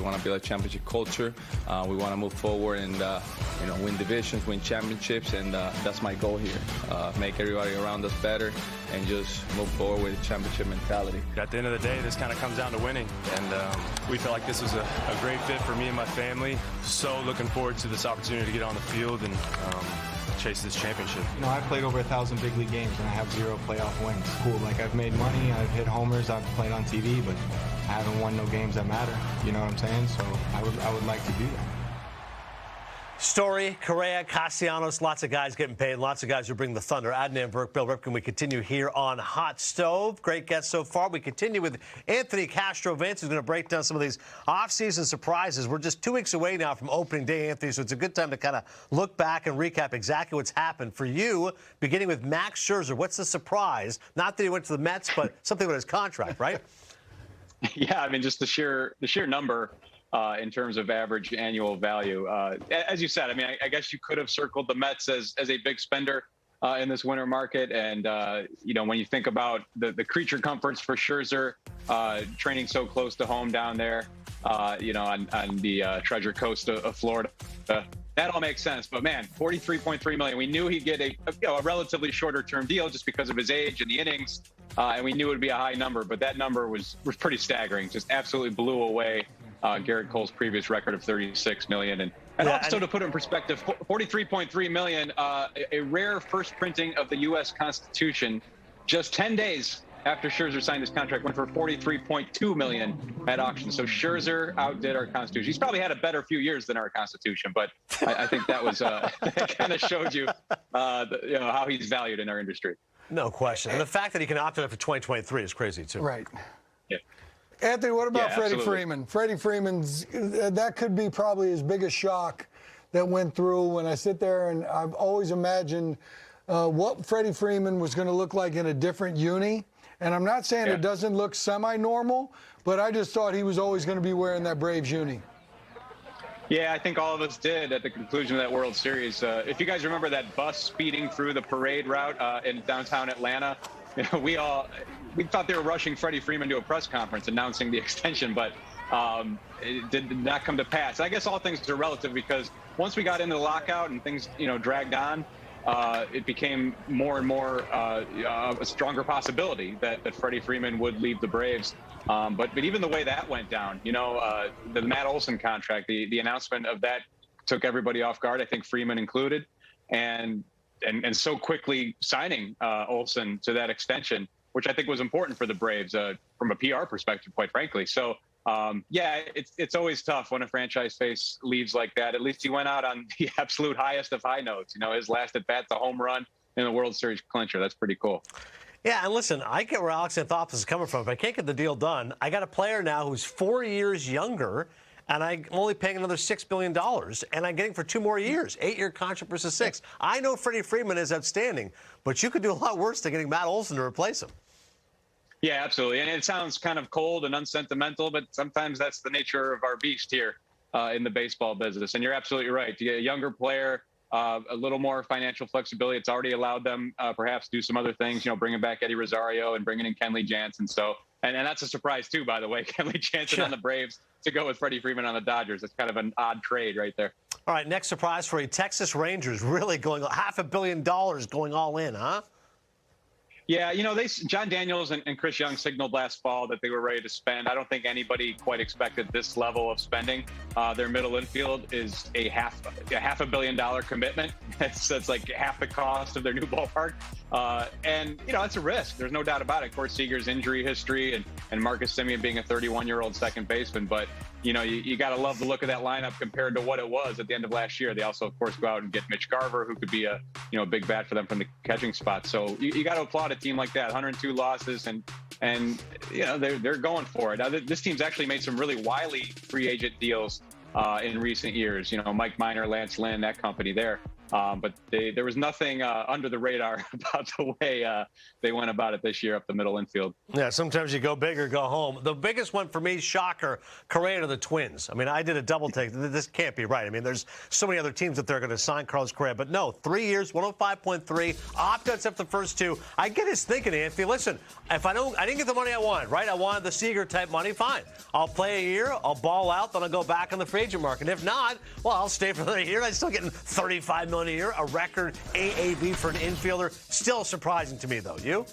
We want to build a championship culture. We want to move forward and win divisions, win championships, and that's my goal here. Make everybody around us better and just move forward with a championship mentality. At the end of the day, this kind of comes down to winning, and we felt like this was a great fit for me and my family. So looking forward to this opportunity to get on the field and chase this championship. I've played over 1,000 big league games and I have 0 playoff wins. Cool, like I've made money, I've hit homers, I've played on TV, but I haven't won no games that matter. You know what I'm saying? So I would like to do that. Story, Correa, Castellanos, lots of guys getting paid, lots of guys who bring the thunder. Adnan Burke, Bill Ripken, we continue here on Hot Stove. Great guests so far. We continue with Anthony Castro-Vance, who's going to break down some of these off-season surprises. We're just 2 weeks away now from opening day, Anthony, so it's a good time to kind of look back and recap exactly what's happened. For you, beginning with Max Scherzer, what's the surprise? Not that he went to the Mets, but something with his contract, right? Yeah, I mean, just the sheer number. In terms of average annual value. As you said, I mean, I guess you could have circled the Mets as a big spender in this winter market. And, when you think about the creature comforts for Scherzer, training so close to home down there, on the Treasure Coast of Florida, that all makes sense. But, man, $43.3 million. We knew he'd get a relatively shorter-term deal just because of his age and the innings, and we knew it would be a high number. But that number was pretty staggering, just absolutely blew away Gerrit Cole's previous record of $36 million. And also, to put it in perspective, $43.3 million, a rare first printing of the U.S. Constitution, just 10 days after Scherzer signed his contract, went for $43.2 million at auction. So Scherzer outdid our Constitution. He's probably had a better few years than our Constitution, but I think that was that kind of showed you, how he's valued in our industry. No question. And the fact that he can opt out for 2023 is crazy, too. Right. Yeah. Anthony, what about Freddie absolutely. Freeman? Freddie Freeman's, that could be probably his biggest shock that went through. When I sit there and I've always imagined what Freddie Freeman was going to look like in a different uni. And I'm not saying it doesn't look semi-normal, but I just thought he was always going to be wearing that Braves uni. Yeah, I think all of us did at the conclusion of that World Series. If you guys remember that bus speeding through the parade route in downtown Atlanta, we thought they were rushing Freddie Freeman to a press conference announcing the extension, but it did not come to pass. I guess all things are relative because once we got into the lockout and things, dragged on, it became more and more a stronger possibility that Freddie Freeman would leave the Braves. But even the way that went down, the Matt Olson contract, the announcement of that took everybody off guard, I think Freeman included, and so quickly signing Olson to that extension, which I think was important for the Braves from a PR perspective, quite frankly. So, it's always tough when a franchise face leaves like that. At least he went out on the absolute highest of high notes. His last at-bat's a home run in the World Series clincher. That's pretty cool. Yeah, and listen, I get where Alex Anthopoulos is coming from. If I can't get the deal done, I got a player now who's 4 years younger, and I'm only paying another $6 billion, and I'm getting for 2 more years, 8-year contract versus 6. I know Freddie Freeman is outstanding, but you could do a lot worse than getting Matt Olson to replace him. Yeah, absolutely. And it sounds kind of cold and unsentimental, but sometimes that's the nature of our beast here in the baseball business. And you're absolutely right. To get a younger player, a little more financial flexibility, it's already allowed them perhaps do some other things, bringing back Eddie Rosario and bringing in Kenley Jansen. So, and that's a surprise too, by the way, Kenley Jansen on the Braves to go with Freddie Freeman on the Dodgers. That's kind of an odd trade right there. All right, next surprise for you. Texas Rangers really going $500 million going all in, huh? Yeah, John Daniels and Chris Young signaled last fall that they were ready to spend. I don't think anybody quite expected this level of spending. Their middle infield is a $500 million commitment. That's like half the cost of their new ballpark. And it's a risk. There's no doubt about it. Of course, Seager's injury history and Marcus Semien being a 31-year-old second baseman. But, you got to love the look of that lineup compared to what it was at the end of last year. They also, of course, go out and get Mitch Garver, who could be a big bat for them from the catching spot. So you got to applaud a team like that. 102 losses, and they're going for it. Now, this team's actually made some really wily free agent deals in recent years. Mike Minor, Lance Lynn, that company there. But there was nothing under the radar about the way they went about it this year up the middle infield. Yeah, sometimes you go big or go home. The biggest one for me, shocker, Correa to the Twins. I mean, I did a double take. This can't be right. I mean, there's so many other teams that they're going to sign Carlos Correa. But no, 3 years, 105.3, opt-outs after the first two. I get his thinking, Anthony. Listen, if I didn't get the money I wanted, right? I wanted the Seager-type money, fine. I'll play a year, I'll ball out, then I'll go back on the free agent market. If not, well, I'll stay for another year. I'm still getting $35 million a year, a record AAV for an infielder. Still surprising to me, though. You?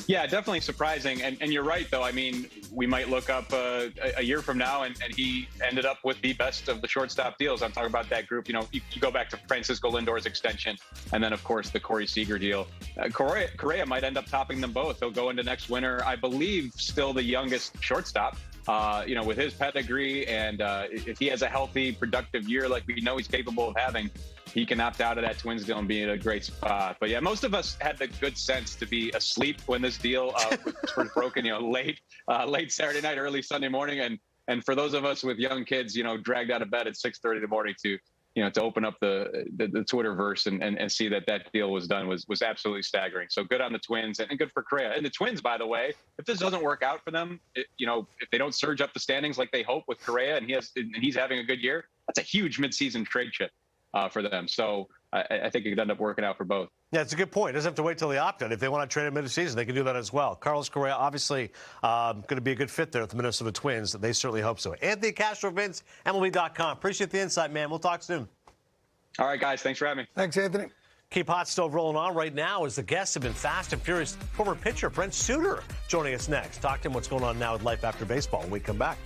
Yeah, definitely surprising. And you're right, though. I mean, we might look up a year from now, and he ended up with the best of the shortstop deals. I'm talking about that group. You know, you go back to Francisco Lindor's extension, and then, of course, the Corey Seager deal. Correa might end up topping them both. He'll go into next winter, I believe, still the youngest shortstop. You know, with his pedigree, and if he has a healthy, productive year like we know he's capable of having, he can opt out of that Twins deal and be in a great spot. But yeah, most of us had the good sense to be asleep when this deal was first broken, you know, late Saturday night, early Sunday morning. And for those of us with young kids, you know, dragged out of bed at 6:30 in the morning to open up the Twitterverse and see that deal was done was absolutely staggering. So good on the Twins and good for Correa. And the Twins, by the way, if this doesn't work out for them, if they don't surge up the standings like they hope with Correa and he's having a good year, that's a huge midseason trade chip for them. So I think it could end up working out for both. Yeah, it's a good point. It doesn't have to wait till the opt-out. If they want to trade him mid-season, they can do that as well. Carlos Correa, obviously, going to be a good fit there at the Minnesota Twins. They certainly hope so. Anthony Castro, Vince, MLB.com. Appreciate the insight, man. We'll talk soon. All right, guys. Thanks for having me. Thanks, Anthony. Keep Hot Stove rolling on right now as the guests have been fast and furious. Former pitcher Brent Suter joining us next. Talk to him what's going on now with life after baseball when we come back.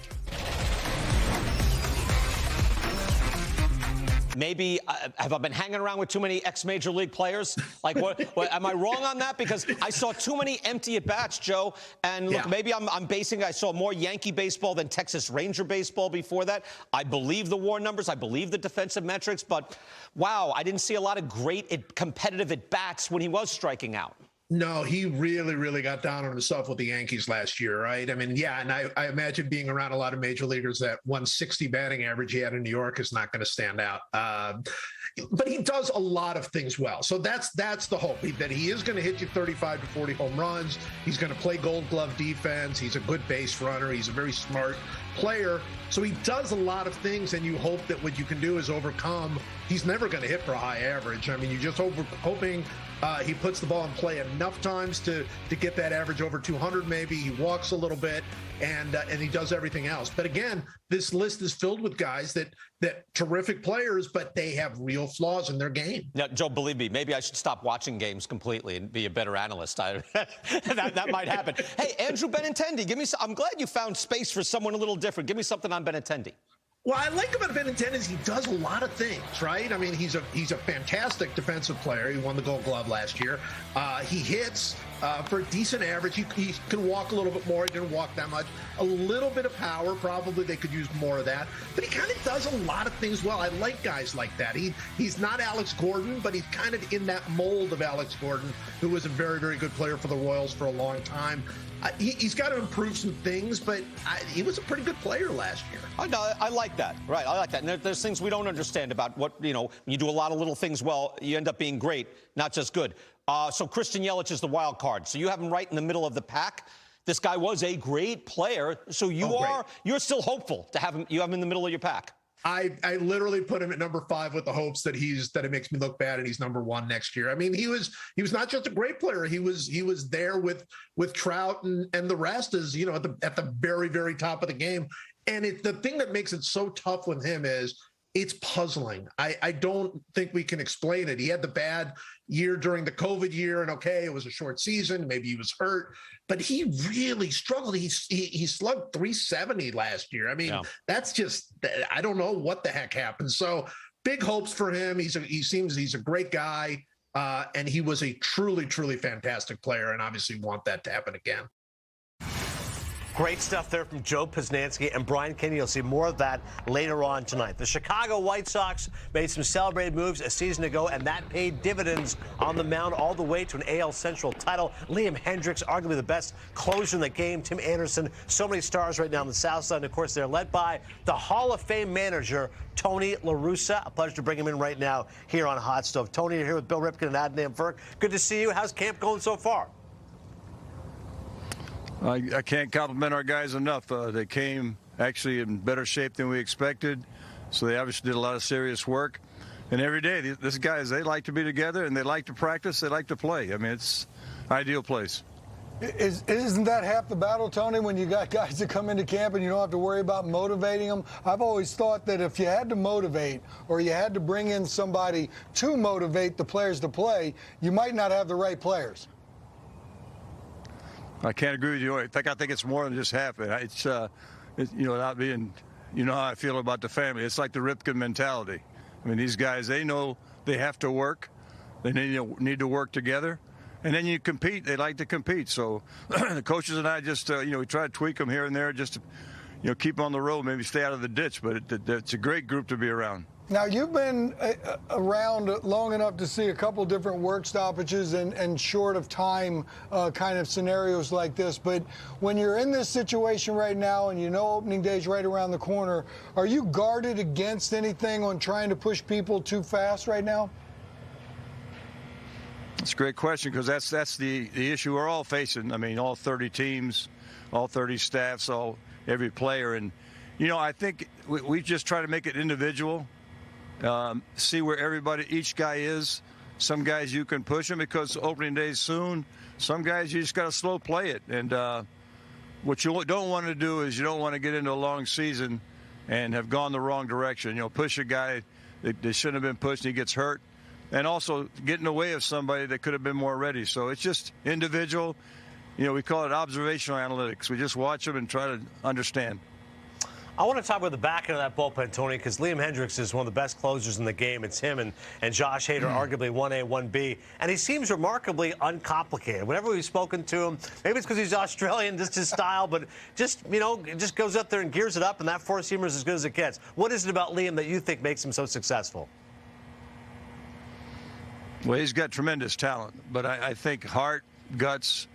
Maybe have I been hanging around with too many ex-major league players? Like, what am I wrong on that? Because I saw too many empty at-bats, Joe. And look, maybe I'm basing. I saw more Yankee baseball than Texas Ranger baseball before that. I believe the WAR numbers. I believe the defensive metrics. But, wow, I didn't see a lot of great competitive at-bats when he was striking out. No, he really, really got down on himself with the Yankees last year, right? I mean, yeah, and I imagine being around a lot of major leaguers, that 160 batting average he had in New York is not going to stand out. But he does a lot of things well. So that's the hope, that he is going to hit you 35 to 40 home runs. He's going to play Gold Glove defense. He's a good base runner. He's a very smart player. So he does a lot of things, and you hope that what you can do is overcome. He's never going to hit for a high average. I mean, you're just hoping he puts the ball in play enough times to get that average over 200 maybe. He walks a little bit, and he does everything else. But again, this list is filled with guys that terrific players, but they have real flaws in their game. Now, Joe, believe me, maybe I should stop watching games completely and be a better analyst. That might happen. Hey, Andrew Benintendi, give me some. I'm glad you found space for someone a little different. Give me something on Benintendi. What I like about Benintendi is he does a lot of things, right? I mean, he's a fantastic defensive player. He won the Gold Glove last year. He hits for a decent average. He can walk a little bit more. He didn't walk that much. A little bit of power. Probably they could use more of that. But he kind of does a lot of things well. I like guys like that. He's not Alex Gordon, but he's kind of in that mold of Alex Gordon, who was a very, very good player for the Royals for a long time. He's got to improve some things, but he was a pretty good player last year. I like that. Right, I like that. And there's things we don't understand about what, when you do a lot of little things well, you end up being great, not just good. So Christian Yelich is the wild card. So you have him right in the middle of the pack. This guy was a great player. So you're still hopeful to have him. You have him in the middle of your pack. I literally put him at number 5 with the hopes that it makes me look bad and he's number 1 next year. I mean, he was not just a great player. He was there with Trout and the rest is, at the very, very top of the game. And the thing that makes it so tough with him is it's puzzling. I don't think we can explain it. He had the bad year during the COVID year, and okay, it was a short season. Maybe he was hurt, but he really struggled. He slugged 370 last year. I mean, that's just, I don't know what the heck happened. So big hopes for him. He seems he's a great guy, and he was a truly, truly fantastic player, and obviously want that to happen again. Great stuff there from Joe Posnanski and Brian Kenny. You'll see more of that later on tonight. The Chicago White Sox made some celebrated moves a season ago, and that paid dividends on the mound all the way to an AL Central title. Liam Hendricks, arguably the best closer in the game. Tim Anderson, so many stars right now on the South Side. And, of course, they're led by the Hall of Fame manager, Tony La Russa. A pleasure to bring him in right now here on Hot Stove. Tony, you're here with Bill Ripken and Adnan Virk. Good to see you. How's camp going so far? I can't compliment our guys enough. They came actually in better shape than we expected, so they obviously did a lot of serious work. And every day, these guys, they like to be together, and they like to practice, they like to play. I mean, it's an ideal place. Isn't that half the battle, Tony, when you got guys that come into camp and you don't have to worry about motivating them? I've always thought that if you had to motivate or you had to bring in somebody to motivate the players to play, you might not have the right players. I can't agree with you. I think it's more than just half. It's not being, you know how I feel about the family. It's like the Ripken mentality. I mean, these guys, they know they have to work. They need to work together. And then you compete. They like to compete. So the coaches and I just, we try to tweak them here and there just to, keep on the road, maybe stay out of the ditch. But it's a great group to be around. Now, you've been around long enough to see a couple different work stoppages and short of time kind of scenarios like this. But when you're in this situation right now and you know opening day's right around the corner, are you guarded against anything on trying to push people too fast right now? That's a great question, because that's the issue we're all facing. I mean, all 30 teams, all 30 staffs, every player. And, I think we just try to make it individual. See where each guy is. Some guys you can push them because opening day is soon. Some guys you just got to slow play it. And what you don't want to do is you don't want to get into a long season and have gone the wrong direction. Push a guy that shouldn't have been pushed and he gets hurt. And also get in the way of somebody that could have been more ready. So it's just individual. We call it observational analytics. We just watch them and try to understand. I want to talk about the back end of that bullpen, Tony, because Liam Hendricks is one of the best closers in the game. It's him and Josh Hader, arguably 1A, 1B. And he seems remarkably uncomplicated. Whenever we've spoken to him, maybe it's because he's Australian, just his style, but just goes up there and gears it up, and that four-seamer is as good as it gets. What is it about Liam that you think makes him so successful? Well, he's got tremendous talent, but I think heart, guts,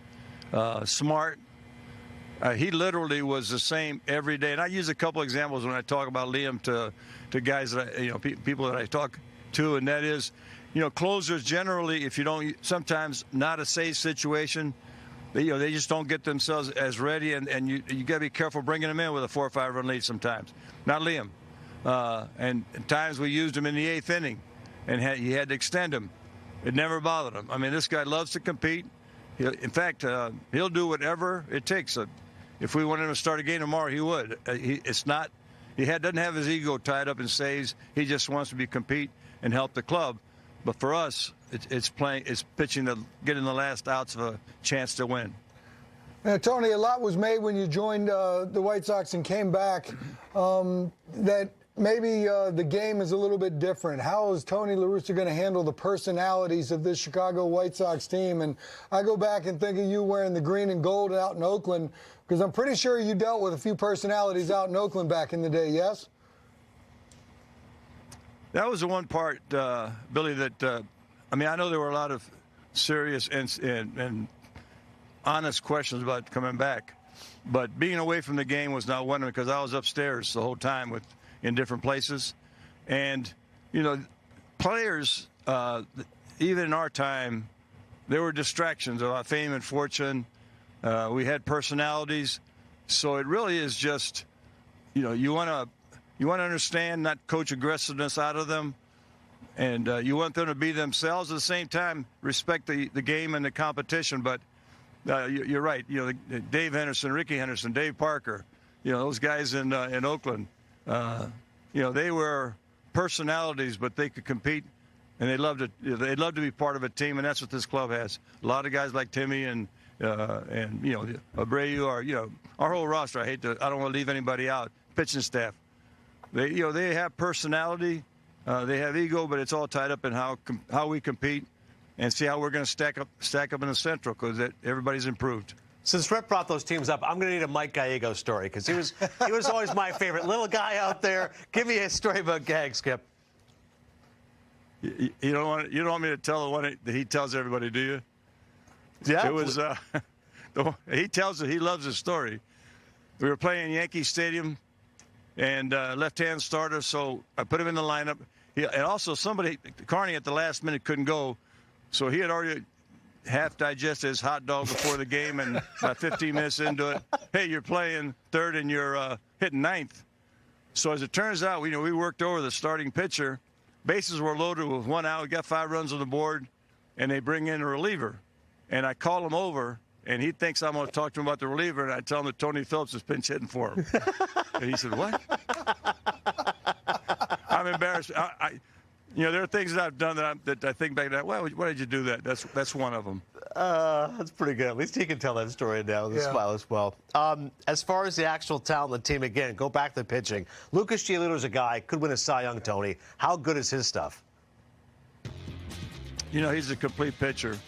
smart. He literally was the same every day. And I use a couple examples when I talk about Liam to guys that people that I talk to, and that is, closers generally, if you don't, sometimes not a safe situation, they just don't get themselves as ready, and you got to be careful bringing them in with a 4 or 5 run lead sometimes. Not Liam. And at times we used him in the 8th inning, and you had to extend him. It never bothered him. I mean, this guy loves to compete. In fact, he'll do whatever it takes. If we wanted him to start a game tomorrow, he would. Doesn't have his ego tied up in saves. He just wants to compete and help the club. But for us, it's pitching to get in the last outs of a chance to win. Tony, a lot was made when you joined the White Sox and came back that maybe the game is a little bit different. How is Tony La Russa going to handle the personalities of this Chicago White Sox team? And I go back and think of you wearing the green and gold out in Oakland, because I'm pretty sure you dealt with a few personalities out in Oakland back in the day, yes? That was the one part, Billy, that, I know there were a lot of serious and honest questions about coming back. But being away from the game was not one of them, because I was upstairs the whole time in different places. And, players, even in our time, there were distractions about fame and fortune. We had personalities. So it really is just, you want to understand, not coach aggressiveness out of them. And you want them to be themselves. At the same time, respect the game and the competition. But you're right. Dave Henderson, Ricky Henderson, Dave Parker, those guys in Oakland, they were personalities, but they could compete, and they loved to be part of a team, and that's what this club has. A lot of guys like Timmy and Abreu, our whole roster. I don't want to leave anybody out. Pitching staff, they have personality, they have ego, but it's all tied up in how we compete, and see how we're going to stack up in the Central, because everybody's improved. Since Rep brought those teams up, I'm going to need a Mike Gallego story because he was always my favorite little guy out there. Give me a story about Gag, Skip. You don't want me to tell the one that he tells everybody, do you? Yeah. It was he loves his story. We were playing Yankee Stadium, and left-hand starter, so I put him in the lineup. And also Carney at the last minute couldn't go, so he had already half digested his hot dog before the game, and about 15 minutes into it, hey, you're playing third and you're hitting ninth. So as it turns out, we worked over the starting pitcher. Bases were loaded with 1 out. We got 5 runs on the board, and they bring in a reliever. And I call him over, and he thinks I'm going to talk to him about the reliever, and I tell him that Tony Phillips is pinch hitting for him. And he said, what? I'm embarrassed. There are things that I've done that I think back to, why did you do that? That's one of them. That's pretty good. At least he can tell that story now with a smile as well. As far as the actual talent of the team, again, go back to the pitching. Lucas Giolito's a guy, could win a Cy Young, Tony. How good is his stuff? He's a complete pitcher.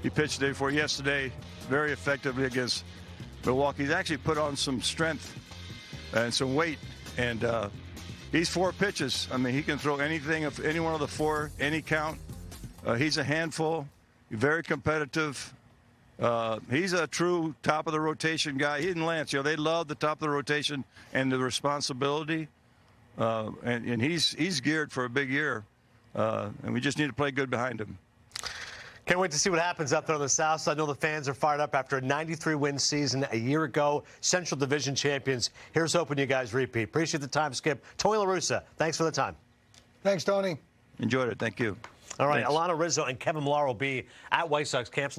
He pitched the day before yesterday very effectively against Milwaukee. He's actually put on some strength and some weight, and he's 4 pitches. I mean, he can throw anything, of any one of the 4, any count. He's a handful, very competitive. He's a true top of the rotation guy. He and Lance, they love the top of the rotation and the responsibility. And he's geared for a big year. And we just need to play good behind him. Can't wait to see what happens up there on the South Side. I know the fans are fired up after a 93-win season a year ago. Central Division champions. Here's hoping you guys repeat. Appreciate the time, Skip. Tony La Russa, thanks for the time. Thanks, Tony. Enjoyed it. Thank you. All right, Thanks. Alana Rizzo and Kevin Millar will be at White Sox camps.